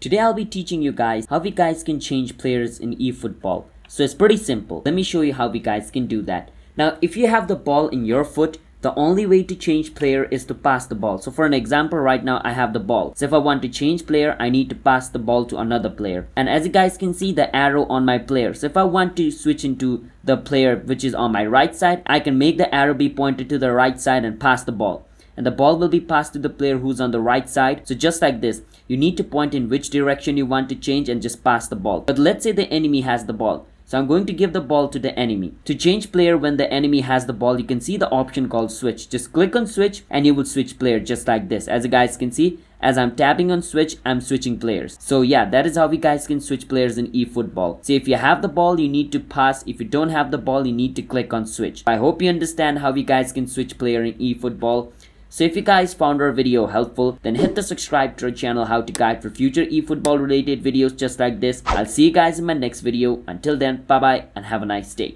Today I'll be teaching you guys how we guys can change players in eFootball. So it's pretty simple. Let me show you how we guys can do that. Now if you have the ball in your foot, the only way to change player is to pass the ball. So for an example, right now I have the ball. So if I want to change player, I need to pass the ball to another player. And as you guys can see, the arrow on my player. So if I want to switch into the player which is on my right side, I can make the arrow be pointed to the right side and pass the ball. And the ball will be passed to the player who's on the right side. So just like this, you need to point in which direction you want to change and just pass the ball. But let's say the enemy has the ball. So I'm going to give the ball to the enemy. To change player when the enemy has the ball, you can see the option called switch. Just click on switch and you will switch player just like this. As you guys can see, as I'm tapping on switch, I'm switching players. So yeah, that is how we guys can switch players in eFootball. So if you have the ball, you need to pass. If you don't have the ball, you need to click on switch. I hope you understand how we guys can switch player in eFootball. So if you guys found our video helpful, then hit the subscribe to our channel How to Guide for future eFootball related videos just like this. I'll see you guys in my next video. Until then, bye bye and have a nice day.